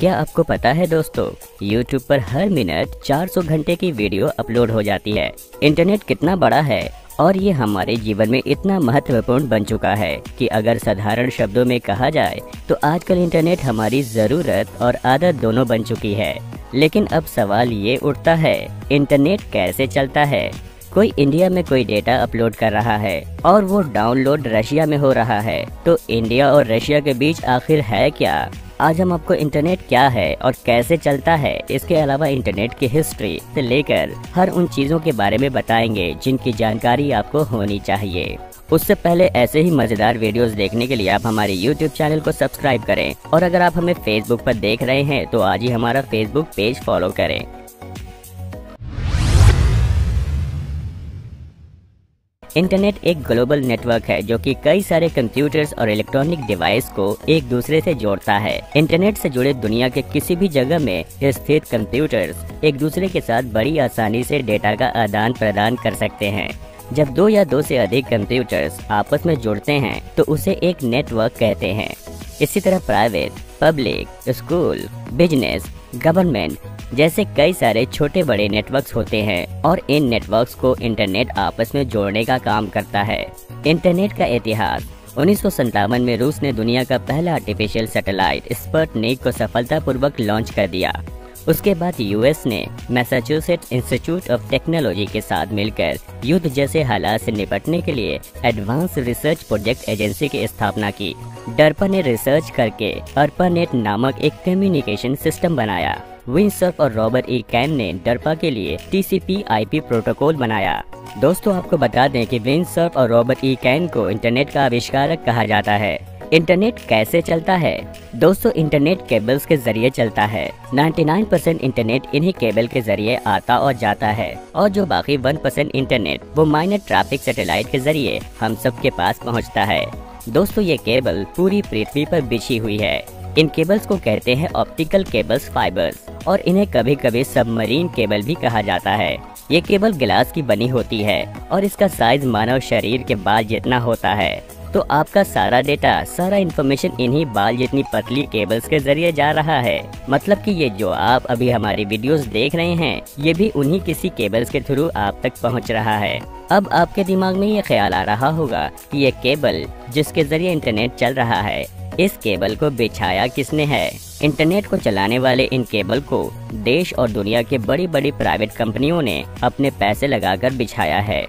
क्या आपको पता है दोस्तों, YouTube पर हर मिनट 400 घंटे की वीडियो अपलोड हो जाती है। इंटरनेट कितना बड़ा है और ये हमारे जीवन में इतना महत्वपूर्ण बन चुका है कि अगर साधारण शब्दों में कहा जाए तो आजकल इंटरनेट हमारी ज़रूरत और आदत दोनों बन चुकी है। लेकिन अब सवाल ये उठता है, इंटरनेट कैसे चलता है? कोई इंडिया में कोई डेटा अपलोड कर रहा है और वो डाउनलोड रशिया में हो रहा है, तो इंडिया और रशिया के बीच आखिर है क्या? आज हम आपको इंटरनेट क्या है और कैसे चलता है, इसके अलावा इंटरनेट की हिस्ट्री से लेकर हर उन चीजों के बारे में बताएंगे जिनकी जानकारी आपको होनी चाहिए। उससे पहले ऐसे ही मजेदार वीडियोस देखने के लिए आप हमारे YouTube चैनल को सब्सक्राइब करें और अगर आप हमें Facebook पर देख रहे हैं तो आज ही हमारा Facebook पेज फॉलो करें। इंटरनेट एक ग्लोबल नेटवर्क है जो कि कई सारे कंप्यूटर्स और इलेक्ट्रॉनिक डिवाइस को एक दूसरे से जोड़ता है। इंटरनेट से जुड़े दुनिया के किसी भी जगह में स्थित कंप्यूटर्स एक दूसरे के साथ बड़ी आसानी से डेटा का आदान प्रदान कर सकते हैं। जब दो या दो से अधिक कंप्यूटर्स आपस में जुड़ते हैं तो उसे एक नेटवर्क कहते हैं। इसी तरह private, public, school, business, government जैसे कई सारे छोटे बड़े नेटवर्क्स होते हैं और इन नेटवर्क्स को इंटरनेट आपस में जोड़ने का काम करता है। इंटरनेट का इतिहास 1957 में रूस ने दुनिया का पहला आर्टिफिशियल सैटेलाइट स्पुतनिक को सफलतापूर्वक लॉन्च कर दिया। उसके बाद यूएस ने मैसाचुसेट्स इंस्टीट्यूट ऑफ टेक्नोलॉजी के साथ मिलकर युद्ध जैसे हालात से निपटने के लिए एडवांस रिसर्च प्रोजेक्ट एजेंसी की स्थापना की। डरपा ने रिसर्च करके अर्पानेट नामक एक कम्युनिकेशन सिस्टम बनाया। विंडसर्फ और रॉबर्ट ई कैन ने डरपा के लिए TCP/IP प्रोटोकॉल बनाया। दोस्तों आपको बता दें कि विंडसर्फ और रॉबर्ट ई कैन को इंटरनेट का आविष्कारक कहा जाता है। इंटरनेट कैसे चलता है? दोस्तों इंटरनेट केबल्स के जरिए चलता है। 99% इंटरनेट इन्हीं केबल के जरिए आता और जाता है और जो बाकी 1% इंटरनेट वो माइनर ट्रैफिक सैटेलाइट के जरिए हम सब के पास पहुंचता है। दोस्तों ये केबल पूरी पृथ्वी पर बिछी हुई है। इन केबल्स को कहते हैं ऑप्टिकल केबल्स फाइबर्स और इन्हें कभी कभी सबमरीन केबल भी कहा जाता है। ये केबल गिलास की बनी होती है और इसका साइज मानव शरीर के बाल जितना होता है। तो आपका सारा डेटा, सारा इन्फॉर्मेशन इन्हीं बाल जितनी पतली केबल्स के जरिए जा रहा है। मतलब कि ये जो आप अभी हमारी वीडियोस देख रहे हैं ये भी उन्हीं किसी केबल्स के थ्रू आप तक पहुंच रहा है। अब आपके दिमाग में ये ख्याल आ रहा होगा कि ये केबल जिसके जरिए इंटरनेट चल रहा है, इस केबल को बिछाया किसने है? इंटरनेट को चलाने वाले इन केबल को देश और दुनिया के बड़ी बड़ी प्राइवेट कंपनियों ने अपने पैसे लगाकर बिछाया है।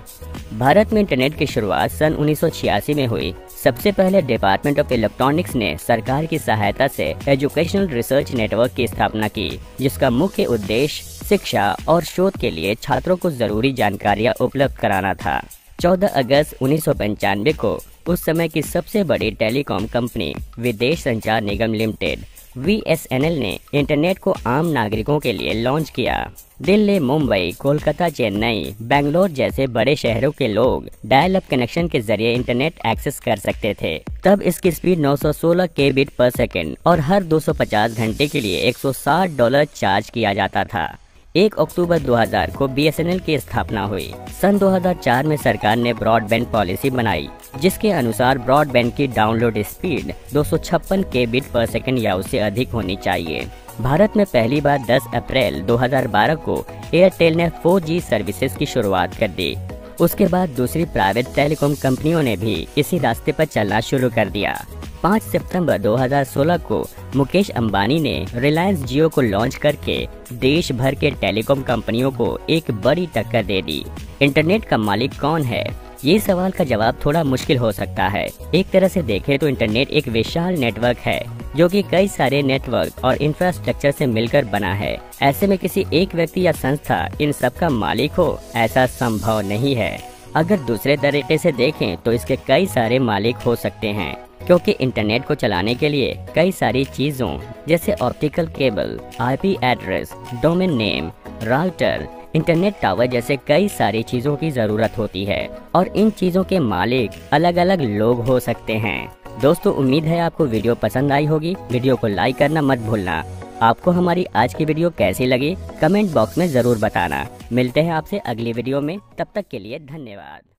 भारत में इंटरनेट की शुरुआत सन 1986 में हुई। सबसे पहले डिपार्टमेंट ऑफ इलेक्ट्रॉनिक्स ने सरकार की सहायता से एजुकेशनल रिसर्च नेटवर्क की स्थापना की, जिसका मुख्य उद्देश्य शिक्षा और शोध के लिए छात्रों को जरूरी जानकारियां उपलब्ध कराना था। 14 अगस्त 1995 को उस समय की सबसे बड़ी टेलीकॉम कंपनी विदेश संचार निगम लिमिटेड VSNL ने इंटरनेट को आम नागरिकों के लिए लॉन्च किया। दिल्ली, मुंबई, कोलकाता, चेन्नई, बेंगलोर जैसे बड़े शहरों के लोग डायल अप कनेक्शन के जरिए इंटरनेट एक्सेस कर सकते थे। तब इसकी स्पीड 916 kbit पर सेकंड और हर 250 घंटे के लिए $160 चार्ज किया जाता था। 1 अक्टूबर 2000 को BSNL की स्थापना हुई। सन 2004 में सरकार ने ब्रॉडबैंड पॉलिसी बनाई, जिसके अनुसार ब्रॉडबैंड की डाउनलोड स्पीड 256 kbit पर सेकंड या उससे अधिक होनी चाहिए। भारत में पहली बार 10 अप्रैल 2012 को एयरटेल ने 4G सर्विसेज की शुरुआत कर दी। उसके बाद दूसरी प्राइवेट टेलीकॉम कंपनियों ने भी इसी रास्ते पर चलना शुरू कर दिया। 5 सितंबर 2016 को मुकेश अंबानी ने रिलायंस जियो को लॉन्च करके देश भर के टेलीकॉम कंपनियों को एक बड़ी टक्कर दे दी। इंटरनेट का मालिक कौन है? ये सवाल का जवाब थोड़ा मुश्किल हो सकता है। एक तरह से देखें तो इंटरनेट एक विशाल नेटवर्क है जो कि कई सारे नेटवर्क और इंफ्रास्ट्रक्चर से मिलकर बना है। ऐसे में किसी एक व्यक्ति या संस्था इन सब का मालिक हो, ऐसा संभव नहीं है। अगर दूसरे तरीके से देखें तो इसके कई सारे मालिक हो सकते हैं, क्योंकि इंटरनेट को चलाने के लिए कई सारी चीजों जैसे optical cable, IP address, domain name, router, internet tower जैसे कई सारी चीजों की जरूरत होती है और इन चीजों के मालिक अलग अलग लोग हो सकते हैं। दोस्तों उम्मीद है आपको वीडियो पसंद आई होगी। वीडियो को लाइक करना मत भूलना। आपको हमारी आज की वीडियो कैसी लगी कमेंट बॉक्स में जरूर बताना। मिलते हैं आपसे अगली वीडियो में, तब तक के लिए धन्यवाद।